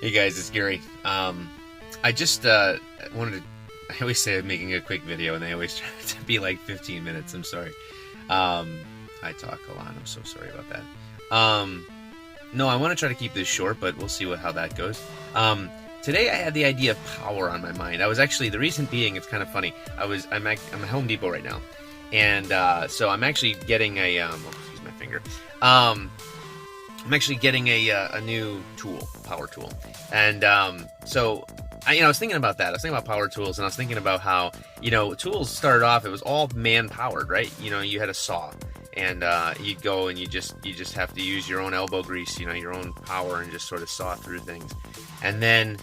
Hey guys, it's Gary. I just wanted to. I always say I'm making a quick video, and they always try to be like 15 minutes. I'm sorry. I talk a lot. I'm so sorry about that. No, I want to try to keep this short, but we'll see how that goes. Today I had the idea of power on my mind. I was actually, the reason being, it's kind of funny. I'm at Home Depot right now, and so I'm actually getting a excuse my finger. I'm actually getting a new tool, power tool, and so I was thinking about that. I was thinking about power tools, and I was thinking about how tools started off. It was all man powered, right? You had a saw, and you'd go and you just have to use your own elbow grease, your own power, and just sort of saw through things. And then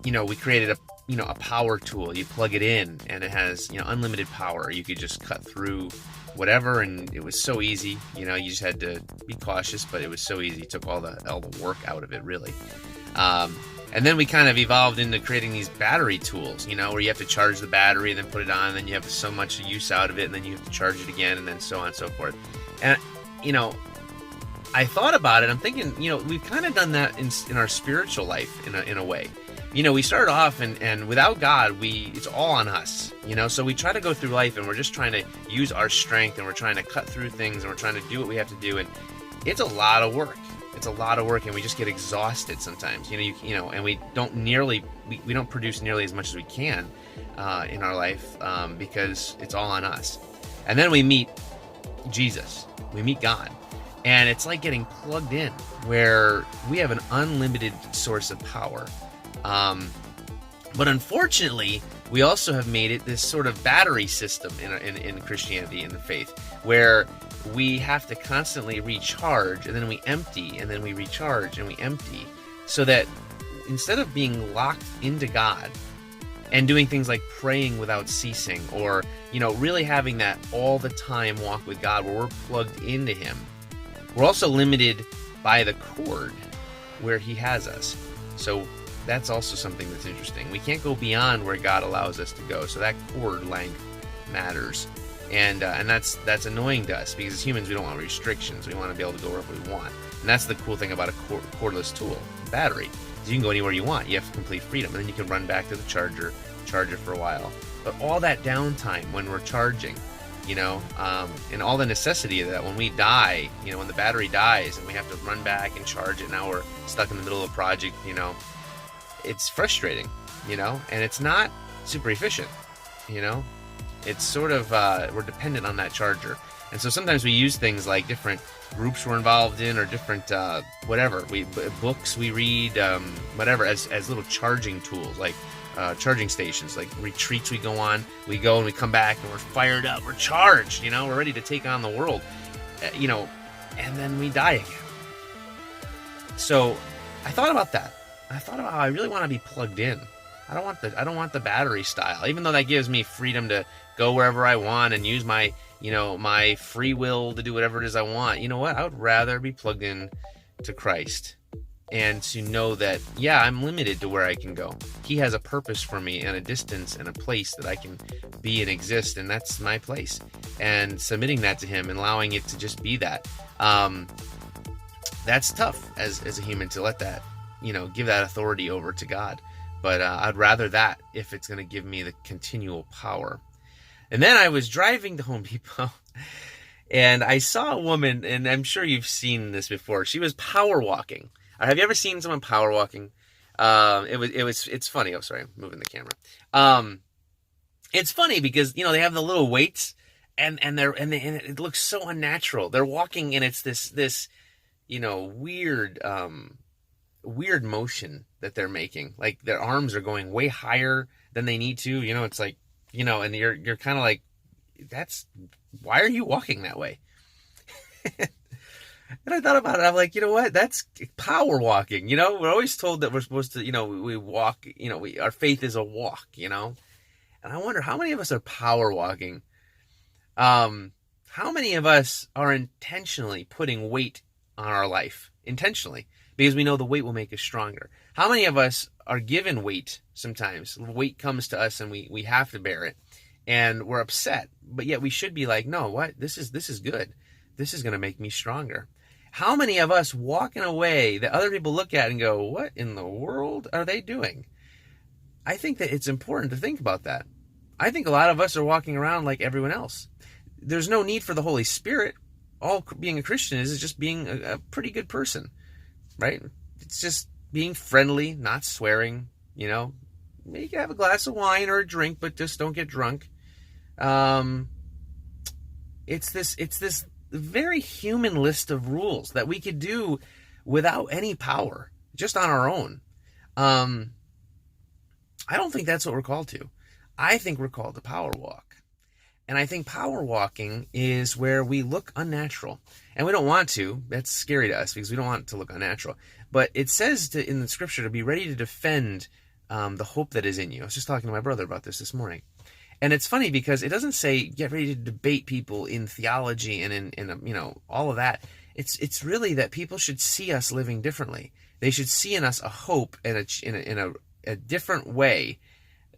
we created a power tool. You plug it in, and it has unlimited power. You could just cut through whatever, and it was so easy. You just had to be cautious, but it was so easy. It took all the work out of it, really. And then we kind of evolved into creating these battery tools, where you have to charge the battery and then put it on, and then you have so much use out of it, and then you have to charge it again, and then so on and so forth. And I thought about it. I'm thinking, we've kind of done that in our spiritual life in a way. We started off and without God, it's all on us, so we try to go through life and we're just trying to use our strength, and we're trying to cut through things, and we're trying to do what we have to do. And it's a lot of work. It's a lot of work, and we just get exhausted sometimes, and we don't produce nearly as much as we can in our life because it's all on us. And then we meet Jesus, we meet God. And it's like getting plugged in, where we have an unlimited source of power. But unfortunately, we also have made it this sort of battery system in Christianity, in the faith, where we have to constantly recharge, and then we empty, and then we recharge, and we empty, so that instead of being locked into God and doing things like praying without ceasing, or really having that all the time walk with God where we're plugged into Him, we're also limited by the cord where He has us. So that's also something that's interesting. We can't go beyond where God allows us to go. So that cord length matters. And that's annoying to us, because as humans, we don't want restrictions. We want to be able to go wherever we want. And that's the cool thing about a cordless tool, battery. Is you can go anywhere you want. You have complete freedom. And then you can run back to the charger, charge it for a while. But all that downtime when we're charging, and all the necessity of that, when we die, when the battery dies and we have to run back and charge it, now we're stuck in the middle of a project, it's frustrating, and it's not super efficient, it's sort of, we're dependent on that charger. And so sometimes we use things like different groups we're involved in, or different, books we read, whatever, as little charging tools, like charging stations, like retreats we go on. We go and we come back and we're fired up, we're charged, we're ready to take on the world, and then we die again. So I thought about that. I thought about how I really want to be plugged in. I don't want the battery style, even though that gives me freedom to go wherever I want and use my my free will to do whatever it is I want. You know what? I would rather be plugged in to Christ, and to know that, yeah, I'm limited to where I can go. He has a purpose for me, and a distance and a place that I can be and exist, and that's my place. And submitting that to Him and allowing it to just be that. That's tough as a human, to let that, give that authority over to God. But I'd rather that, if it's going to give me the continual power. And then I was driving to Home Depot, and I saw a woman, and I'm sure you've seen this before. She was power walking. Have you ever seen someone power walking? It's funny. Oh, sorry, I'm moving the camera. It's funny because, they have the little weights, and it looks so unnatural. They're walking, and it's this weird motion that they're making. Like, their arms are going way higher than they need to. It's like, and you're kind of like, why are you walking that way? And I thought about it. I'm like, you know what? That's power walking. We're always told that we're supposed to, we walk, our faith is a walk, And I wonder, how many of us are power walking? How many of us are intentionally putting weight on our life? Intentionally. Because we know the weight will make us stronger. How many of us are given weight sometimes? Weight comes to us and we have to bear it. And we're upset. But yet we should be like, no, what? This is good. This is going to make me stronger. How many of us walking away that other people look at and go, what in the world are they doing? I think that it's important to think about that. I think a lot of us are walking around like everyone else. There's no need for the Holy Spirit. All being a Christian is just being a pretty good person, right? It's just being friendly, not swearing, you know. You can have a glass of wine or a drink, but just don't get drunk. It's this very human list of rules that we could do without any power, just on our own. I don't think that's what we're called to. I think we're called to power walk. And I think power walking is where we look unnatural. And we don't want to. That's scary to us because we don't want it to look unnatural. But it says in the scripture to be ready to defend the hope that is in you. I was just talking to my brother about this morning. And it's funny because it doesn't say get ready to debate people in theology and in all of that. It's really that people should see us living differently. They should see in us a hope and in a different way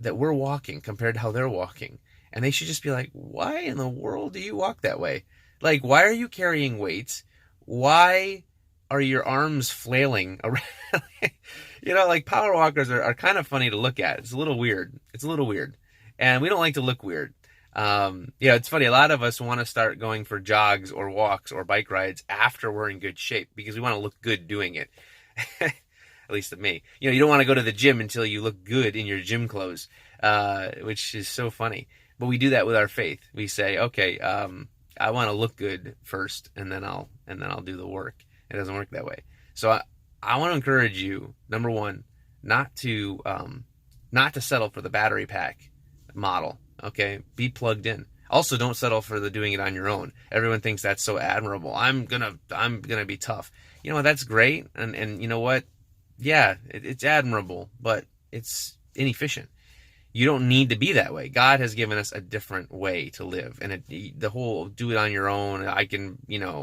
that we're walking compared to how they're walking. And they should just be like, why in the world do you walk that way? Like, why are you carrying weights? Why are your arms flailing around? Like power walkers are kind of funny to look at. It's a little weird. And we don't like to look weird. It's funny. A lot of us want to start going for jogs or walks or bike rides after we're in good shape because we want to look good doing it. At least to me. You don't want to go to the gym until you look good in your gym clothes, which is so funny. But we do that with our faith. We say, okay, I want to look good first, and then I'll do the work. It doesn't work that way. So I want to encourage you, number one, not to settle for the battery pack model. Okay, be plugged in. Also, don't settle for the doing it on your own. Everyone thinks that's so admirable. I'm gonna be tough. That's great, and you know what? Yeah, it's admirable, but it's inefficient. You don't need to be that way. God has given us a different way to live. And the whole do it on your own, I can,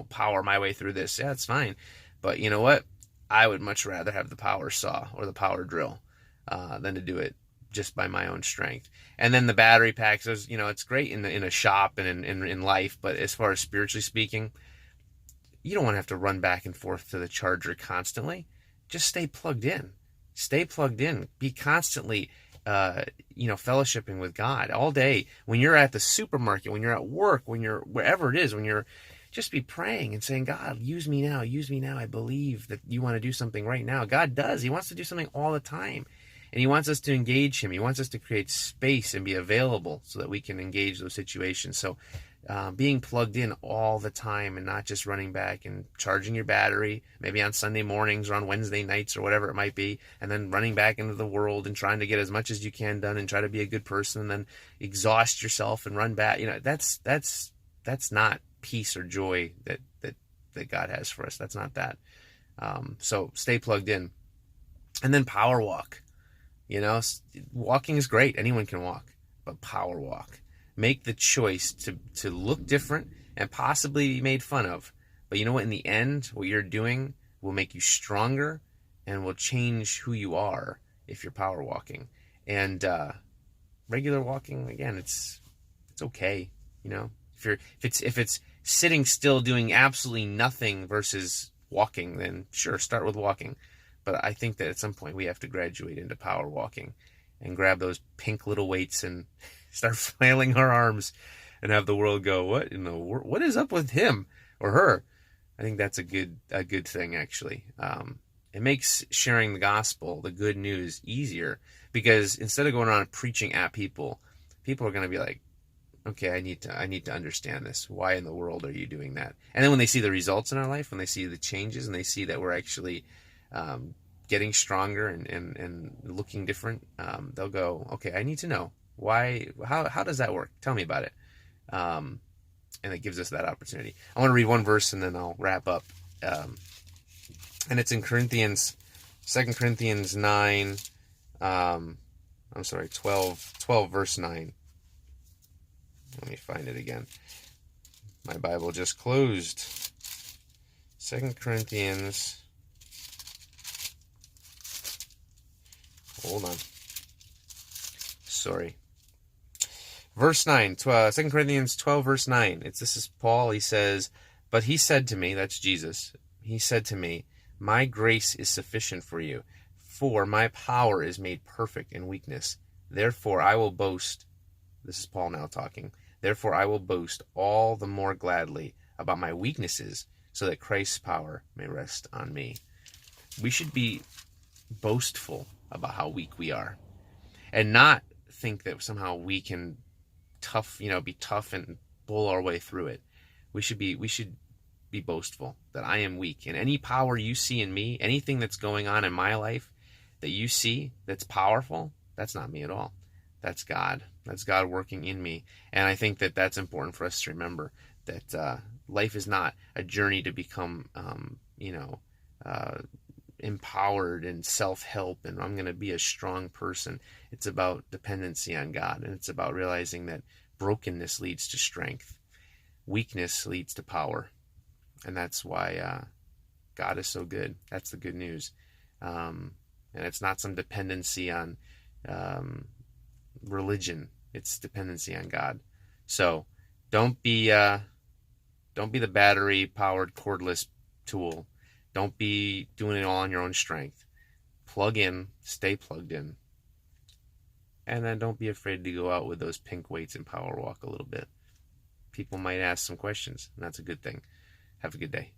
power my way through this. Yeah, that's fine. But you know what? I would much rather have the power saw or the power drill than to do it just by my own strength. And then the battery packs, it's great in a shop and in life. But as far as spiritually speaking, you don't want to have to run back and forth to the charger constantly. Just stay plugged in. Stay plugged in. Be constantly fellowshipping with God all day. When you're at the supermarket, when you're at work, when you're wherever it is, when you're just be praying and saying, God, use me now. Use me now. I believe that you want to do something right now. God does. He wants to do something all the time. And he wants us to engage him. He wants us to create space and be available so that we can engage those situations. So being plugged in all the time and not just running back and charging your battery, maybe on Sunday mornings or on Wednesday nights or whatever it might be, and then running back into the world and trying to get as much as you can done and try to be a good person and then exhaust yourself and run back. That's not peace or joy that God has for us. That's not that. So stay plugged in. And then power walk. Walking is great. Anyone can walk, but power walk. Make the choice to look different and possibly be made fun of. But you know what? In the end, what you're doing will make you stronger and will change who you are if you're power walking. And regular walking, again, it's okay. If it's sitting still doing absolutely nothing versus walking, then sure, start with walking. But I think that at some point we have to graduate into power walking and grab those pink little weights and start flailing our arms and have the world go, what in the world? What is up with him or her? I think that's a good thing, actually. It makes sharing the gospel, the good news, easier because instead of going around preaching at people are going to be like, okay, I need to understand this. Why in the world are you doing that? And then when they see the results in our life, when they see the changes and they see that we're actually getting stronger and looking different, they'll go, okay, I need to know why. How does that work? Tell me about it. And it gives us that opportunity. I want to read one verse and then I'll wrap up. And it's in 2 Corinthians 9. 12 verse 9. Let me find it again. My Bible just closed. 2 Corinthians. Hold on. Sorry. Verse 9. 2 Corinthians 12, verse 9. This is Paul. He says, but he said to me, that's Jesus, he said to me, "My grace is sufficient for you, for my power is made perfect in weakness. Therefore I will boast," this is Paul now talking, "therefore I will boast all the more gladly about my weaknesses, so that Christ's power may rest on me." We should be boastful about how weak we are, and not think that somehow we can be tough and bull our way through it. We should be boastful that I am weak, and any power you see in me, anything that's going on in my life that you see that's powerful, that's not me at all. That's God. That's God working in me. And I think that that's important for us to remember, that life is not a journey to become, empowered and self-help and I'm going to be a strong person. It's about dependency on God, and it's about realizing that brokenness leads to strength. Weakness leads to power. And that's why God is so good. That's the good news. And it's not some dependency on religion. It's dependency on God. So don't be the battery-powered cordless tool. Don't be doing it all on your own strength. Plug in, stay plugged in. And then don't be afraid to go out with those pink weights and power walk a little bit. People might ask some questions, and that's a good thing. Have a good day.